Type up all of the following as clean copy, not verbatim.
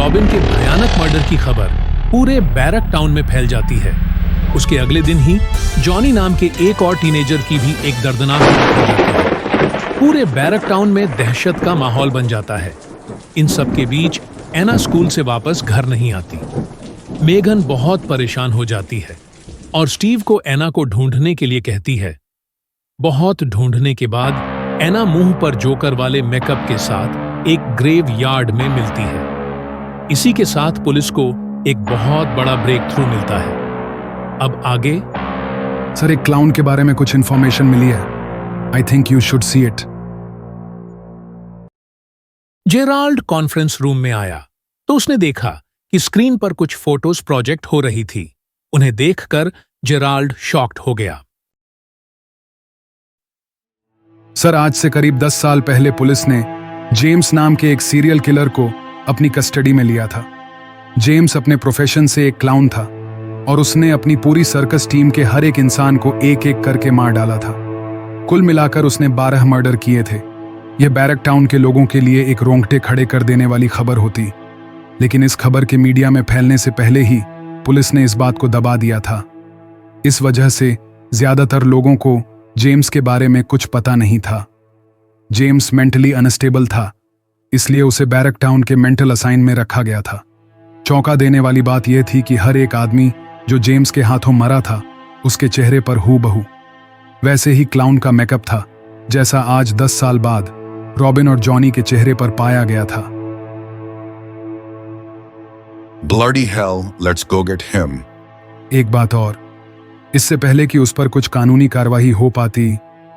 Robin के भयानक murder की खबर पूरे बैरक टाउन में फैल जाती है। उसके अगले दिन ही जॉनी नाम के एक और टीनेजर की भी एक दर्दनाक मौत हो जाती है। पूरे बैरक टाउन में दहशत का माहौल बन जाता है। इन सब के बीच एना स्कूल से वापस घर नहीं आती। मेगन बहुत परेशान हो जाती है और स्टीव को एना को ढूंढने के लिए कहती है। बहुत ढूंढने के बाद एना मुंह पर जोकर वाले मेकअप के साथ एक ग्रेव यार्ड में मिलती है। इसी के साथ पुलिस को एक बहुत बड़ा ब्रेक थ्रू मिलता है। अब आगे सर, एक क्लाउन के बारे में कुछ इंफॉर्मेशन मिली है। I think you should see it. Gerald conference room में आया तो उसने देखा कि स्क्रीन पर कुछ फोटोज प्रोजेक्ट हो रही थी। उन्हें देखकर जेराल्ड शॉक्ड हो गया। सर, आज से करीब 10 साल पहले पुलिस ने जेम्स नाम के एक सीरियल किलर को अपनी कस्टडी में लिया था। जेम्स अपने प्रोफेशन से एक क्लाउन था और उसने अपनी पूरी सर्कस टीम के हर एक इंसान को एक एक करके मार डाला था। कुल मिलाकर उसने 12 मर्डर किए थे। यह बैरक टाउन के लोगों के लिए एक रोंगटे खड़े कर देने वाली खबर होती, लेकिन इस खबर के मीडिया में फैलने से पहले ही पुलिस ने इस बात को दबा दिया था। इस वजह से ज्यादातर लोगों को जेम्स के बारे में कुछ पता नहीं था। जेम्स मेंटली अनस्टेबल था, इसलिए उसे बैरक टाउन के मेंटल असाइन में रखा गया था। चौंका देने वाली बात यह थी कि हर एक आदमी जो जेम्स के हाथों मरा था, उसके चेहरे पर हूबहू वैसे ही क्लाउन का मेकअप था, जैसा आज 10 साल बाद रॉबिन और जॉनी के चेहरे पर पाया गया था। Bloody hell, let's go get him. एक बात और, इससे पहले कि उस पर कुछ कानूनी कार्रवाई हो पाती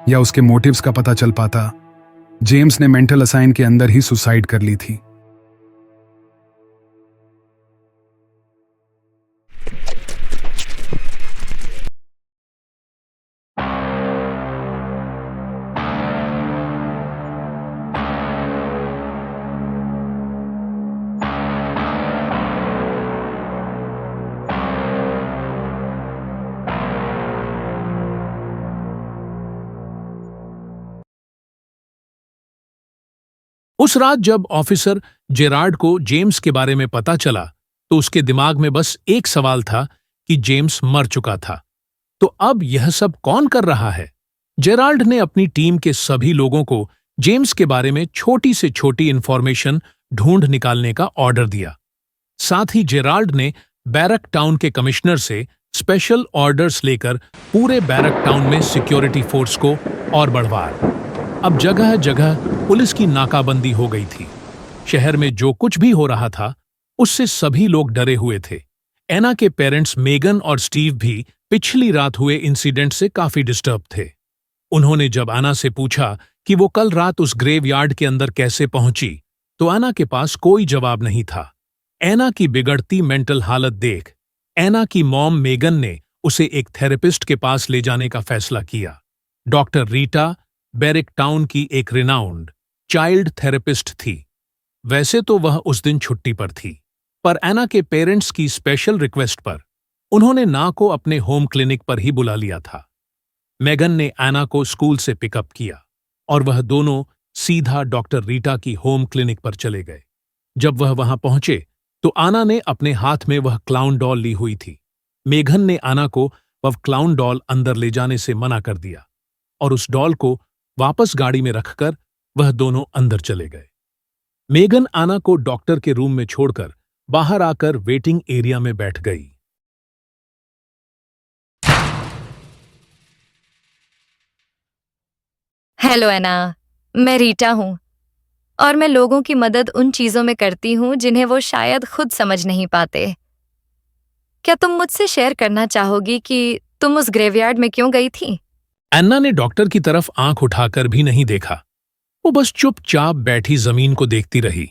या उसके मोटिव्स का पता चल पाता, जेम्स ने मेंटल असाइन के अंदर ही सुसाइड कर ली थी। उस रात जब ऑफिसर जेरार्ड को जेम्स के बारे में पता चला तो उसके दिमाग में बस एक सवाल था कि जेम्स मर चुका था। तो अब यह सब कौन कर रहा है? जेराल्ड ने अपनी टीम के सभी लोगों को जेम्स के बारे में छोटी से छोटी इंफॉर्मेशन ढूंढ निकालने का ऑर्डर दिया। साथ ही जेराल्ड ने बैरक टाउन के कमिश्नर से स्पेशल ऑर्डर्स लेकर पूरे बैरक टाउन में सिक्योरिटी फोर्स को और बढ़वाया। अब जगह जगह पुलिस की नाकाबंदी हो गई थी। शहर में जो कुछ भी हो रहा था उससे सभी लोग डरे हुए थे। एना के पेरेंट्स मेगन और स्टीव भी पिछली रात हुए इंसिडेंट से काफी डिस्टर्ब थे। उन्होंने जब एना से पूछा कि वो कल रात उस ग्रेवयार्ड के अंदर कैसे पहुंची, तो एना के पास कोई जवाब नहीं था। एना की बिगड़ती मेंटल हालत देख एना की मॉम मेगन ने उसे एक थेरेपिस्ट के पास ले जाने का फैसला किया। डॉक्टर रीटा बैरक टाउन की एक रिनाउंड चाइल्ड थेरेपिस्ट थी। वैसे तो वह उस दिन छुट्टी पर थी, पर एना के पेरेंट्स की स्पेशल रिक्वेस्ट पर उन्होंने ना को अपने होम क्लिनिक पर ही बुला लिया था। मेगन ने एना को स्कूल से पिकअप किया और वह दोनों सीधा डॉक्टर रीटा की होम क्लिनिक पर चले गए। जब वह वहां पहुंचे तो आना ने अपने हाथ में वह क्लाउन डॉल ली हुई थी। मेगन ने आना को वह क्लाउन डॉल अंदर ले जाने से मना कर दिया और उस डॉल को वापस गाड़ी में रखकर वह दोनों अंदर चले गए। मेगन आना को डॉक्टर के रूम में छोड़कर बाहर आकर वेटिंग एरिया में बैठ गई। हेलो एना, मैं रीटा हूँ और मैं लोगों की मदद उन चीजों में करती हूँ जिन्हें वो शायद खुद समझ नहीं पाते। क्या तुम मुझसे शेयर करना चाहोगी कि तुम उस ग्रेवयार्ड में क्यों गई थी? एन्ना ने डॉक्टर की तरफ आंख उठाकर भी नहीं देखा। वो बस चुपचाप बैठी जमीन को देखती रही।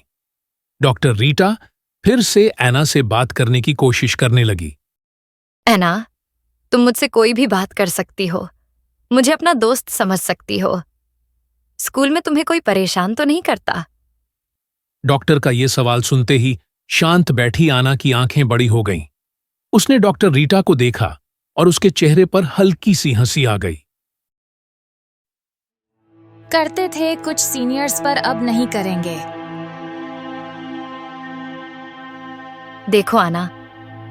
डॉक्टर रीटा फिर से एना से बात करने की कोशिश करने लगी। एना, तुम मुझसे कोई भी बात कर सकती हो, मुझे अपना दोस्त समझ सकती हो। स्कूल में तुम्हें कोई परेशान तो नहीं करता? डॉक्टर का ये सवाल सुनते ही शांत बैठी आना की आंखें बड़ी हो गईं। उसने डॉक्टर रीटा को देखा और उसके चेहरे पर हल्की सी हंसी आ गई। करते थे कुछ सीनियर्स पर अब नहीं करेंगे। देखो आना,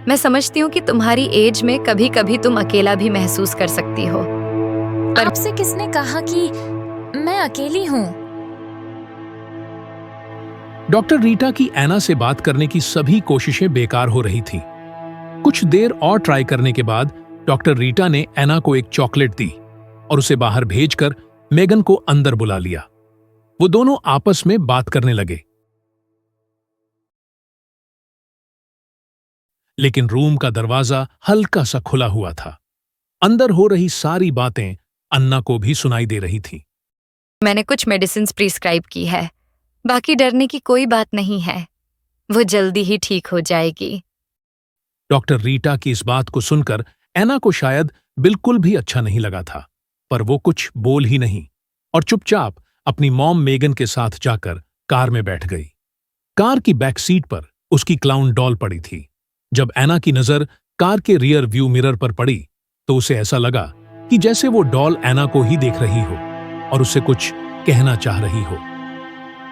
मैं समझती हूँ कि तुम्हारी एज में कभी कभी तुम अकेला भी महसूस कर सकती हो। आपसे किसने कहा कि मैं अकेली हूँ? डॉक्टर रीटा की एना से बात करने की सभी कोशिशें बेकार हो रही थीं। कुछ देर और ट्राई करने के बाद डॉक्टर रीटा ने एना को एक चॉकलेट दी और उसे बाहर भेजकर मेगन को अंदर बुला लिया। वो दोनों आपस में बात करने लगे। लेकिन रूम का दरवाजा हल्का सा खुला हुआ था। अंदर हो रही सारी बातें अन्ना को भी सुनाई दे रही थी। मैंने कुछ मेडिसिन प्रिस्क्राइब की है, बाकी डरने की कोई बात नहीं है, वो जल्दी ही ठीक हो जाएगी। डॉक्टर रीटा की इस बात को सुनकर एना को शायद बिल्कुल भी अच्छा नहीं लगा था, पर वो कुछ बोल ही नहीं और चुपचाप अपनी मॉम मेगन के साथ जाकर कार में बैठ गई। कार की बैक सीट पर उसकी क्लाउन डॉल पड़ी थी। जब एना की नजर कार के रियर व्यू मिरर पर पड़ी तो उसे ऐसा लगा कि जैसे वो डॉल एना को ही देख रही हो और उससे कुछ कहना चाह रही हो।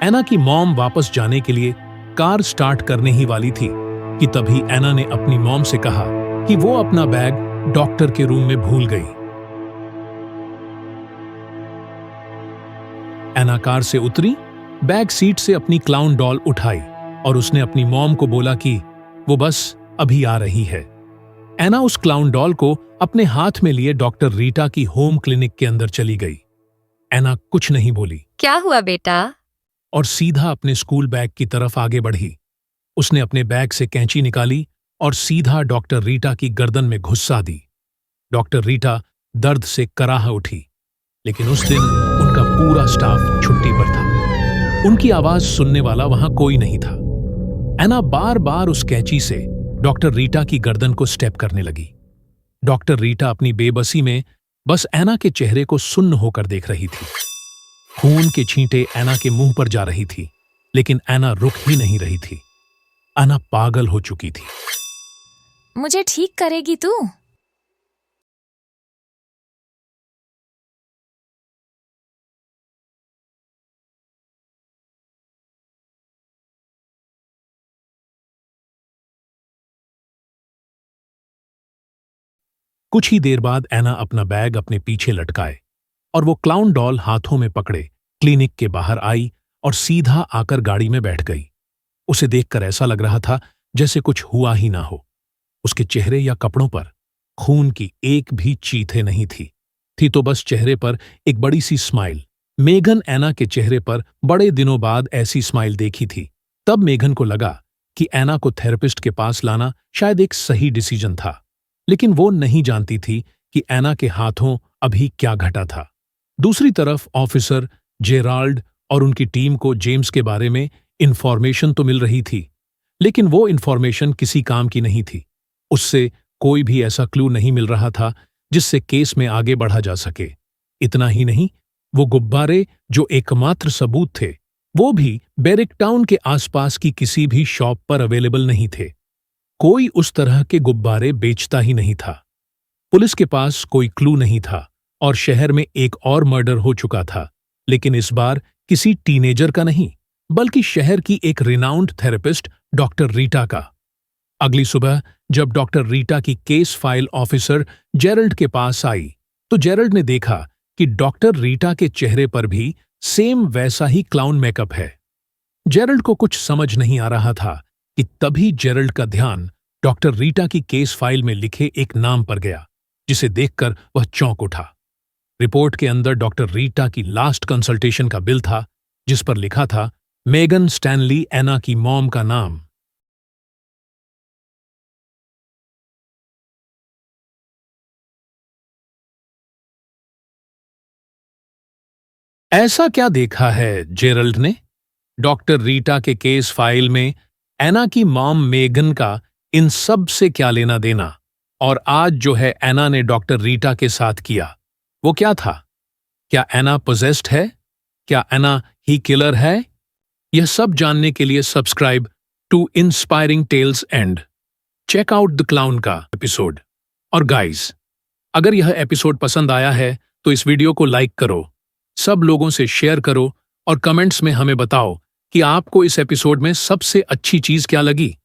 एना की मॉम वापस जाने के लिए कार स्टार्ट करने ही वाली थी कि तभी एना ने अपनी मॉम से कहा कि वो अपना बैग डॉक्टर के रूम में भूल गई। एना कार से उतरी, बैक सीट से अपनी क्लाउन डॉल उठाई और उसने अपनी मॉम को बोला कि वो बस अभी आ रही है। एना उस क्लाउन डॉल को अपने हाथ में लिए डॉक्टर रीटा की होम क्लिनिक के अंदर चली गई। एना कुछ नहीं बोली। क्या हुआ बेटा? और सीधा अपने स्कूल बैग की तरफ आगे बढ़ी। उसने अपने बैग से कैंची निकाली और सीधा डॉक्टर रीटा की गर्दन में घुसा दी। डॉक्टर रीटा दर्द से कराह उठी, लेकिन उस दिन उनका पूरा स्टाफ छुट्टी पर था। उनकी आवाज सुनने वाला वहां कोई नहीं था। एना बार बार उस कैंची से डॉक्टर रीटा की गर्दन को स्टेप करने लगी। डॉक्टर रीटा अपनी बेबसी में बस एना के चेहरे को सुन्न होकर देख रही थी। खून के छींटे एना के मुंह पर जा रही थी, लेकिन एना रुक ही नहीं रही थी। एना पागल हो चुकी थी। मुझे ठीक करेगी तू? कुछ ही देर बाद एना अपना बैग अपने पीछे लटकाए और वो क्लाउन डॉल हाथों में पकड़े क्लिनिक के बाहर आई और सीधा आकर गाड़ी में बैठ गई। उसे देखकर ऐसा लग रहा था जैसे कुछ हुआ ही ना हो। उसके चेहरे या कपड़ों पर खून की एक भी चीथे नहीं थी तो बस चेहरे पर एक बड़ी सी स्माइल। मेगन एना के चेहरे पर बड़े दिनों बाद ऐसी स्माइल देखी थी। तब मेगन को लगा कि एना को थेरेपिस्ट के पास लाना शायद एक सही डिसीजन था, लेकिन वो नहीं जानती थी कि एना के हाथों अभी क्या घटा था। दूसरी तरफ ऑफिसर जेराल्ड और उनकी टीम को जेम्स के बारे में इंफॉर्मेशन तो मिल रही थी, लेकिन वो इंफॉर्मेशन किसी काम की नहीं थी। उससे कोई भी ऐसा क्लू नहीं मिल रहा था जिससे केस में आगे बढ़ा जा सके। इतना ही नहीं, वो गुब्बारे जो एकमात्र सबूत थे, वो भी बैरिक टाउन के आसपास की किसी भी शॉप पर अवेलेबल नहीं थे। कोई उस तरह के गुब्बारे बेचता ही नहीं था। पुलिस के पास कोई क्लू नहीं था और शहर में एक और मर्डर हो चुका था, लेकिन इस बार किसी टीनेजर का नहीं, बल्कि शहर की एक रिनाउंड थेरेपिस्ट डॉक्टर रीटा का। अगली सुबह जब डॉक्टर रीटा की केस फाइल ऑफिसर जेरल्ड के पास आई तो जेरल्ड ने देखा कि डॉक्टर रीटा के चेहरे पर भी सेम वैसा ही क्लाउन मेकअप है। जेरल्ड को कुछ समझ नहीं आ रहा था कि तभी जेरल्ड का ध्यान डॉक्टर रीटा की केस फाइल में लिखे एक नाम पर गया, जिसे देखकर वह चौंक उठा। रिपोर्ट के अंदर डॉक्टर रीटा की लास्ट कंसल्टेशन का बिल था, जिस पर लिखा था मेगन स्टैनली, एना की मॉम का नाम। ऐसा क्या देखा है जेरल्ड ने? डॉक्टर रीटा के केस फाइल में एना की मॉम मेगन का इन सब से क्या लेना देना? और आज जो है एना ने डॉक्टर रीटा के साथ किया, वो क्या था? क्या एना पोजेस्ड है? क्या एना ही किलर है? यह सब जानने के लिए subscribe to inspiring tales and check out the clown का एपिसोड। और गाइस, अगर यह एपिसोड पसंद आया है तो इस वीडियो को लाइक करो, सब लोगों से शेयर करो और कमेंट्स में हमें बताओ कि आपको इस एपिसोड में सबसे अच्छी चीज क्या लगी।